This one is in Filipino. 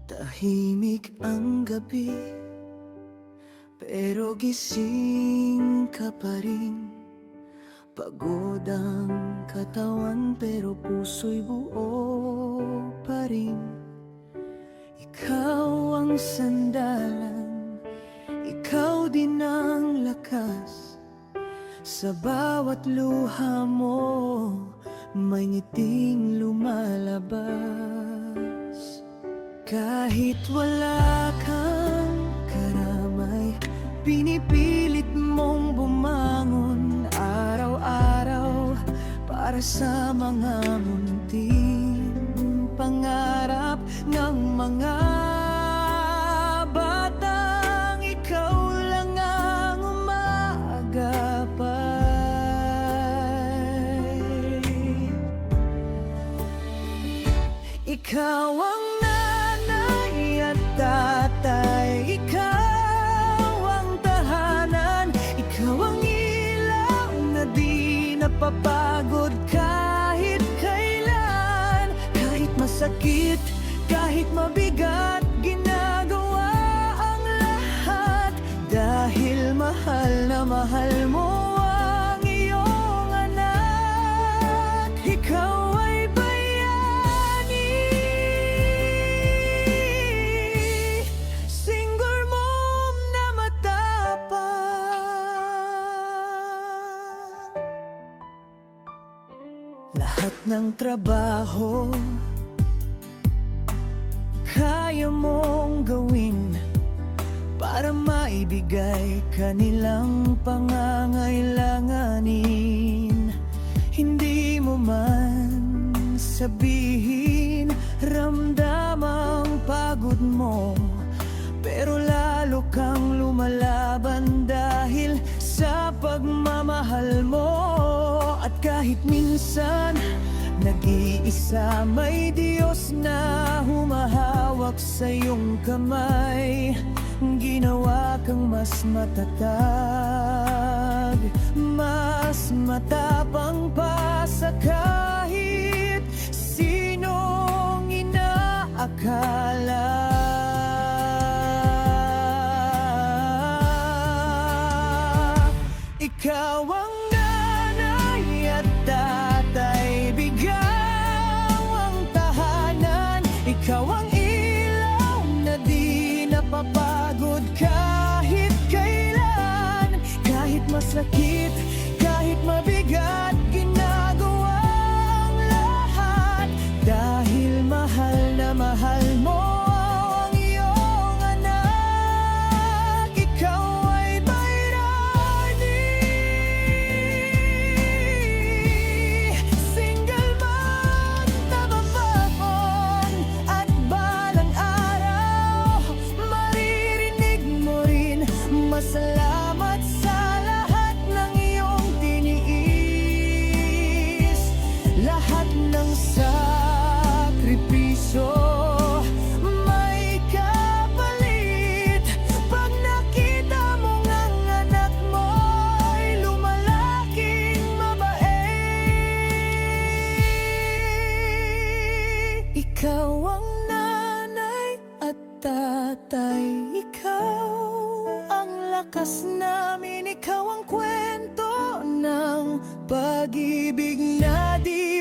Tahimik ang gabi, pero gising ka pa rin. Pagod ang katawan, pero puso'y buo pa rin. Ikaw ang sandalan, ikaw din ang lakas. Sa bawat luha mo, may ngiting lumalabas. Kahit wala kang karamay, pinipilit mong bumangon araw-araw para sa mga munting pangarap ng mga batang ikaw lang ang umaagapay. Ikaw ang tatay, ikaw ang tahanan, ikaw ang ilaw na di napapagod kahit kailan. Kahit masakit, kahit mabigat, ginagawa ang lahat dahil mahal na mahal mo ang iyong anak. Ikaw ay lahat ng trabaho kaya mong gawin para maibigay kanilang pangangailanganin. Hindi mo man sabihin, ramdam ang pagod mo, pero lalo kang lumalaban dahil sa pagmamahal mo. At kahit minsan nag-iisa, may Diyos na humahawak sa iyong kamay. Ginawa kang mas matatag, mas matapang pa sa kahit sinong inaakala. Ikaw ang nanay at tatay, bigaw ang tahanan, ikaw ang ilaw na di napapagod kahit kailan. Kahit masakit, kahit mabigat, ginagawa ang lahat dahil mahal na mahal mo ang iyong anak. Ikaw ay bayrani, single man na mapapon, at balang araw maririnig mo rin. Masalamat sa lahat ng iyong tiniis, lahat ng sakripisyo may kapalit. Pag nakita mong ang anak mo ay lumalaking mabait. Ikaw ang nanay at tatay, ikaw ang lakas namin, ikaw ang kwento ng pag-ibig na di